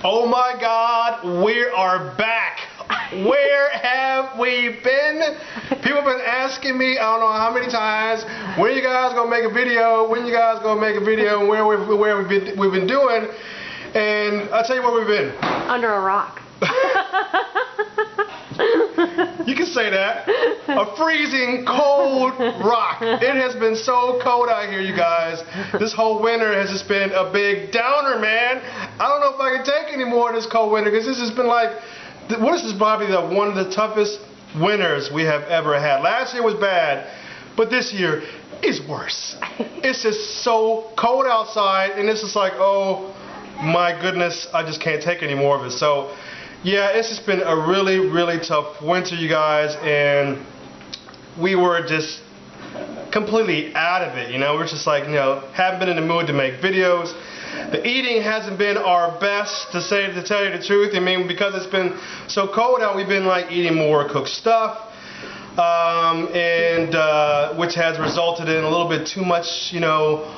Oh my God, we are back. Where have we been? People have been asking me, I don't know how many times, when you guys gonna make a video? When you guys gonna make a video? And where we've been doing? And I'll tell you where we've been. Under a rock. You can say that. A freezing cold rock. It has been so cold out here, you guys. This whole winter has just been a big downer, man. I don't know if I can take any more of this cold winter, because this has been like, this is probably one of the toughest winters we have ever had. Last year was bad, but this year is worse. It's just so cold outside, and it's just like, oh my goodness, I just can't take any more of it. So yeah, it's just been a really, really tough winter, you guys, and we were just completely out of it, you know. We're just like, you know, haven't been in the mood to make videos. The eating hasn't been our best, to tell you the truth. I mean, because it's been so cold out, we've been like eating more cooked stuff, which has resulted in a little bit too much, you know,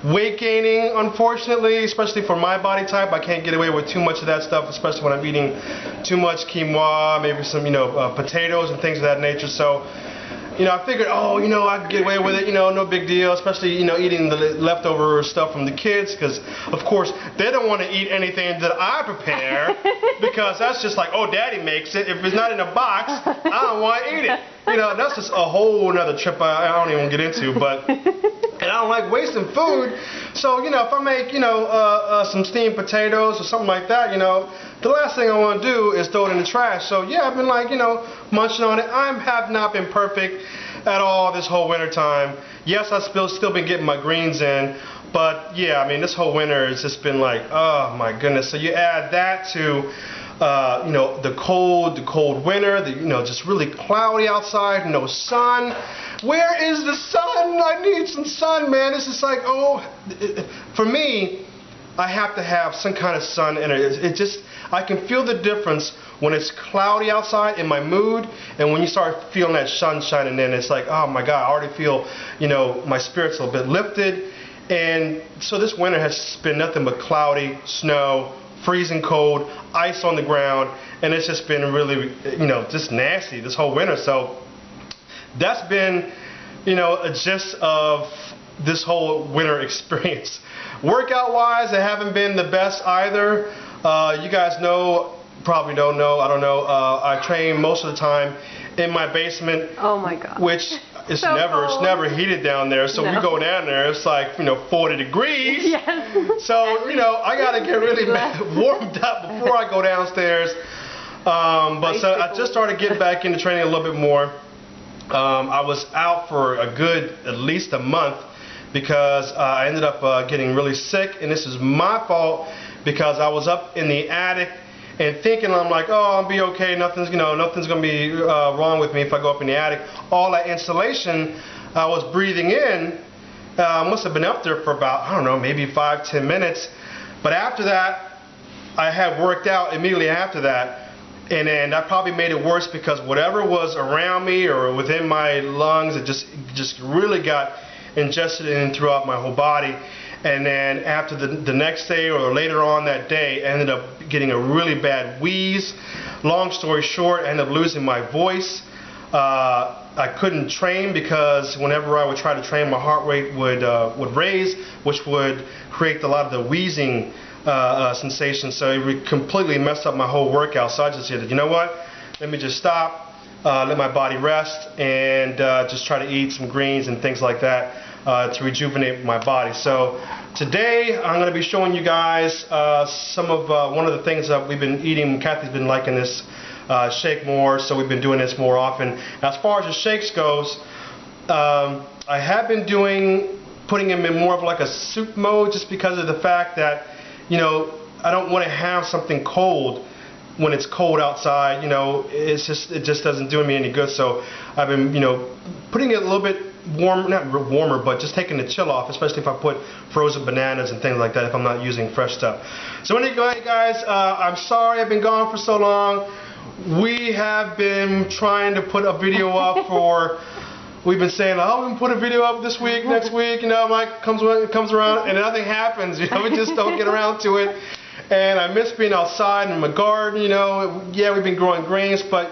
weight gaining, unfortunately, especially for my body type. I can't get away with too much of that stuff, especially when I'm eating too much quinoa, maybe some, you know, potatoes and things of that nature. So, you know, I figured, oh, you know, I could get away with it, you know, no big deal, especially, you know, eating the leftover stuff from the kids, because, of course, they don't want to eat anything that I prepare, because that's just like, oh, Daddy makes it. If it's not in a box, I don't want to eat it. You know, that's just a whole nother trip I don't even get into, but, and I don't like wasting food, so, you know, if I make, you know, some steamed potatoes or something like that, you know, the last thing I want to do is throw it in the trash. So yeah, I've been like, you know, munching on it. I have not been perfect at all this whole winter time. Yes, I've still been getting my greens in, but yeah, I mean, this whole winter has just been like, oh my goodness. So you add that to, you know, the cold winter, you know, just really cloudy outside, no sun. Where is the sun? I need some sun, man. It's just like, oh, for me, I have to have some kind of sun in it. It just, I can feel the difference when it's cloudy outside in my mood, and when you start feeling that sun shining in, it's like, oh my God, I already feel, you know, my spirits a little bit lifted. And so this winter has been nothing but cloudy, snow, freezing cold, ice on the ground, and it's just been really, you know, just nasty this whole winter. So that's been, you know, a gist of this whole winter experience. Workout wise, I haven't been the best either. You guys know, probably don't know, I don't know, I train most of the time in my basement. Oh my God. Which is so it's never heated down there, so we go down there, it's like, you know, 40 degrees. Yes. So, you know, I gotta get really warmed up before I go downstairs. But so I just started getting back into training a little bit more. I was out for a good, at least a month, because I ended up getting really sick, and this is my fault, because I was up in the attic and thinking, I'm like, oh, I'll be okay, nothing's gonna be wrong with me if I go up in the attic. All that insulation I was breathing in must have been up there for about, I don't know, maybe 5-10 minutes. But after that, I had worked out immediately after that, and then that probably made it worse, because whatever was around me or within my lungs, it just really got ingested in throughout my whole body. And then after the next day or later on that day, I ended up getting a really bad wheeze. Long story short, I ended up losing my voice. I couldn't train, because whenever I would try to train, my heart rate would raise, which would create a lot of the wheezing sensation. So it completely messed up my whole workout. So I just said, you know what, let me just stop, let my body rest, and just try to eat some greens and things like that to rejuvenate my body. So today I'm going to be showing you guys some of one of the things that we've been eating. Kathy's been liking this shake more, so we've been doing this more often. Now, as far as the shakes goes, I have been putting them in more of like a soup mode, just because of the fact that, you know, I don't want to have something cold when it's cold outside. You know, it just doesn't do me any good. So I've been, you know, putting it a little bit warm, not warmer, but just taking the chill off, especially if I put frozen bananas and things like that, if I'm not using fresh stuff. So anyway, guys, I'm sorry I've been gone for so long. We have been trying to put a video up for, we've been saying, oh, we're going to put a video up this week, next week, you know, Mike comes around, and nothing happens, you know, we just don't get around to it. And I miss being outside in my garden, you know. Yeah, we've been growing greens, but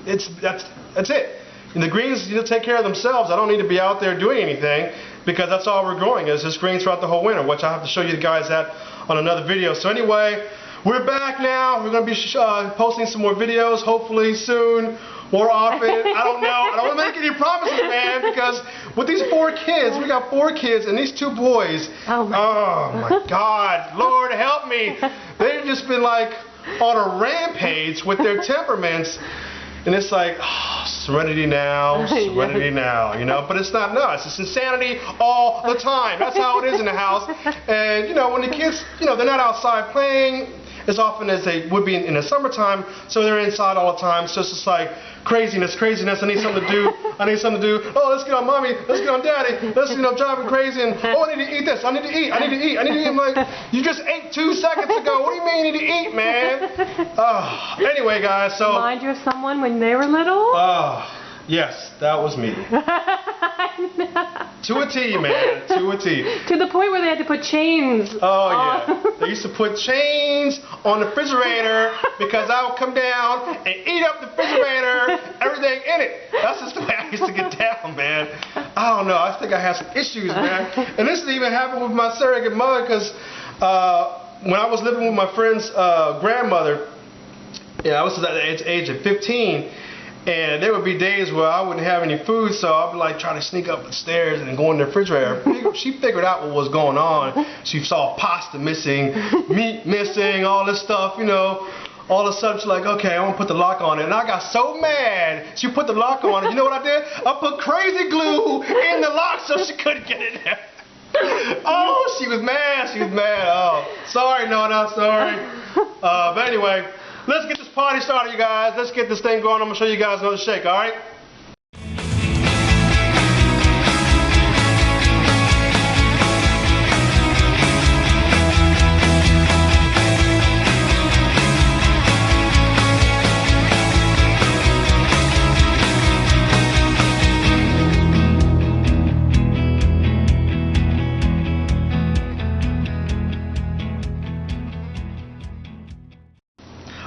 that's it. And the greens, take care of themselves. I don't need to be out there doing anything because that's all we're growing is just greens throughout the whole winter, which I have to show you guys that on another video. So anyway, we're back now. We're going to be posting some more videos, hopefully soon, more often. I don't know. I don't want to make any promises, man, because with these 4 kids, we got 4 kids, and these 2 boys, oh my God, Lord help me. They've just been like on a rampage with their temperaments. And it's like, serenity now, serenity now, you know. But it's not nuts. It's insanity all the time. That's how it is in the house. And, you know, when the kids, you know, they're not outside playing as often as they would be in the summertime, so they're inside all the time. So it's just like craziness. I need something to do. Oh, let's get on mommy. Let's get on daddy. Let's, you know, driving crazy. And, oh, I need to eat this. I need to eat. I'm like, you just ate 2 seconds ago. What do you mean you need to eat, man? Anyway, guys, so. Remind you of someone when they were little? Yes, that was me. To a T, man. To a T. To the point where they had to put chains. Oh, yeah. They used to put chains on the refrigerator because I would come down and eat up the refrigerator, everything in it. That's just the way I used to get down, man. I don't know. I think I have some issues, man. And this even happened with my surrogate mother because when I was living with my friend's grandmother, I was at the age of 15. And there would be days where I wouldn't have any food, so I'd be like trying to sneak up the stairs and go in the refrigerator. She figured out what was going on. She saw pasta missing, meat missing, all this stuff, you know. All of a sudden she's like, okay, I want to put the lock on it. And I got so mad. She put the lock on it. You know what I did? I put crazy glue in the lock so she couldn't get in there. Oh, she was mad. Oh, sorry, Nona, sorry. But anyway. Let's get this party started, you guys. Let's get this thing going. I'm going to show you guys another shake, all right?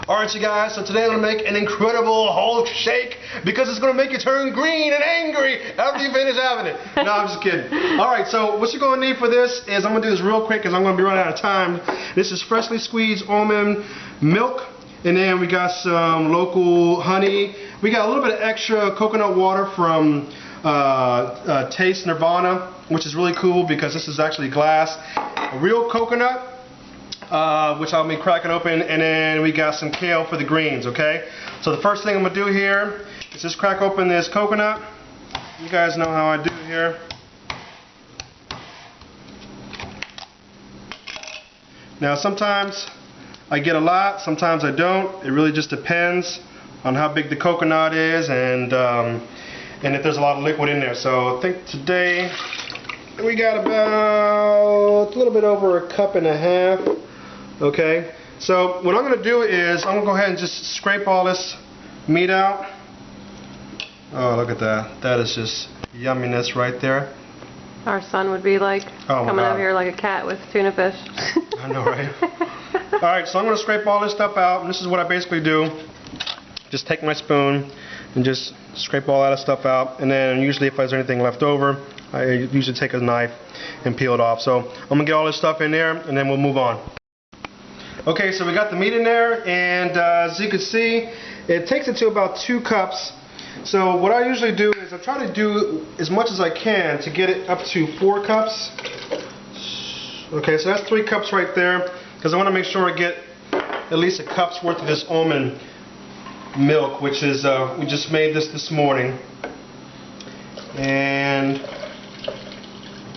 Alright, you guys, so today I'm going to make an incredible Hulk shake because it's going to make you turn green and angry after you finish having it. No, I'm just kidding. Alright, so what you're going to need for this is, I'm going to do this real quick because I'm going to be running out of time. This is freshly squeezed almond milk, and then we got some local honey. We got a little bit of extra coconut water from Taste Nirvana, which is really cool because this is actually glass. A real coconut. Which I'll be cracking open, and then we got some kale for the greens, okay? So the first thing I'm going to do here is just crack open this coconut. You guys know how I do here. Now sometimes I get a lot, sometimes I don't. It really just depends on how big the coconut is and if there's a lot of liquid in there. So I think today we got about a little bit over a cup and a half. Okay, so what I'm going to do is I'm going to go ahead and just scrape all this meat out. Oh, look at that. That is just yumminess right there. Our son would be like coming over here like a cat with tuna fish. I know, right? Alright, so I'm going to scrape all this stuff out, and this is what I basically do. Just take my spoon and just scrape all that stuff out, and then usually if there's anything left over, I usually take a knife and peel it off. So I'm going to get all this stuff in there, and then we'll move on. Okay, so we got the meat in there, and as you can see, it takes it to about 2 cups. So what I usually do is I try to do as much as I can to get it up to 4 cups. Okay, so that's 3 cups right there, because I want to make sure I get at least a cup's worth of this almond milk, which is, we just made this morning. And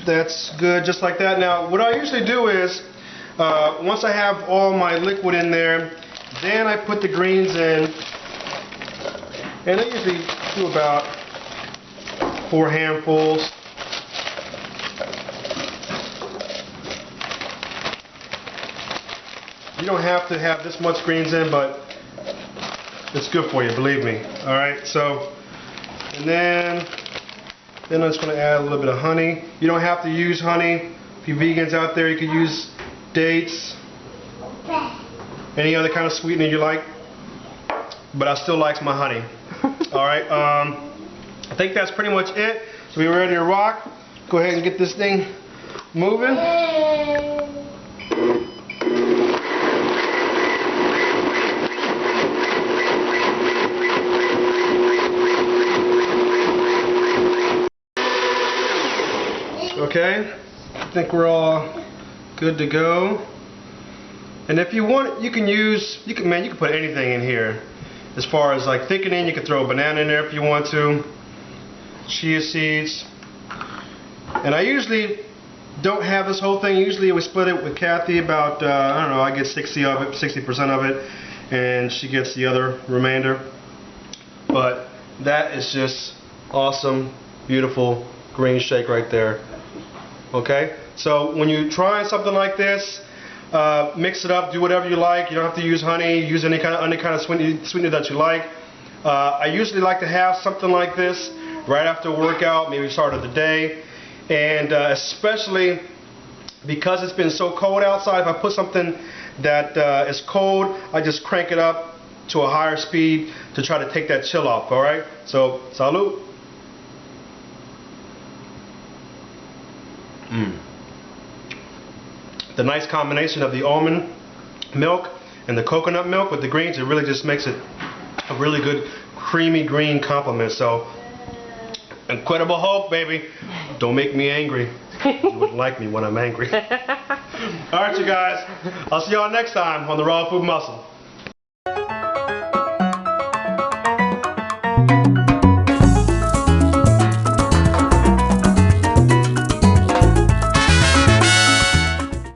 that's good, just like that. Now, what I usually do is, once I have all my liquid in there, then I put the greens in, and I usually do about 4 handfuls. You don't have to have this much greens in, but it's good for you, believe me. Alright, so, and then I'm just going to add a little bit of honey. You don't have to use honey. If you vegans out there, you could use dates. any other kind of sweetener you like, but I still like my honey. All right, I think that's pretty much it. So we're ready to rock. Go ahead and get this thing moving. Okay, I think we're all good to go. And if you want, you can put anything in here. As far as like thickening, you can throw a banana in there if you want to. Chia seeds. And I usually don't have this whole thing. Usually we split it with Kathy about, I don't know, I get 60% of it, and she gets the other remainder. But that is just awesome, beautiful green shake right there. Okay, so when you're trying something like this, mix it up, do whatever you like. You don't have to use honey, use any kind of sweetener that you like. I usually like to have something like this right after a workout, maybe start of the day. And especially because it's been so cold outside, if I put something that is cold, I just crank it up to a higher speed to try to take that chill off, alright? So, salud. The nice combination of the almond milk and the coconut milk with the greens, it really just makes it a really good creamy green complement. So, Incredible Hulk, baby. Don't make me angry. You wouldn't like me when I'm angry. Alright, you guys. I'll see y'all next time on the Raw Food Muscle.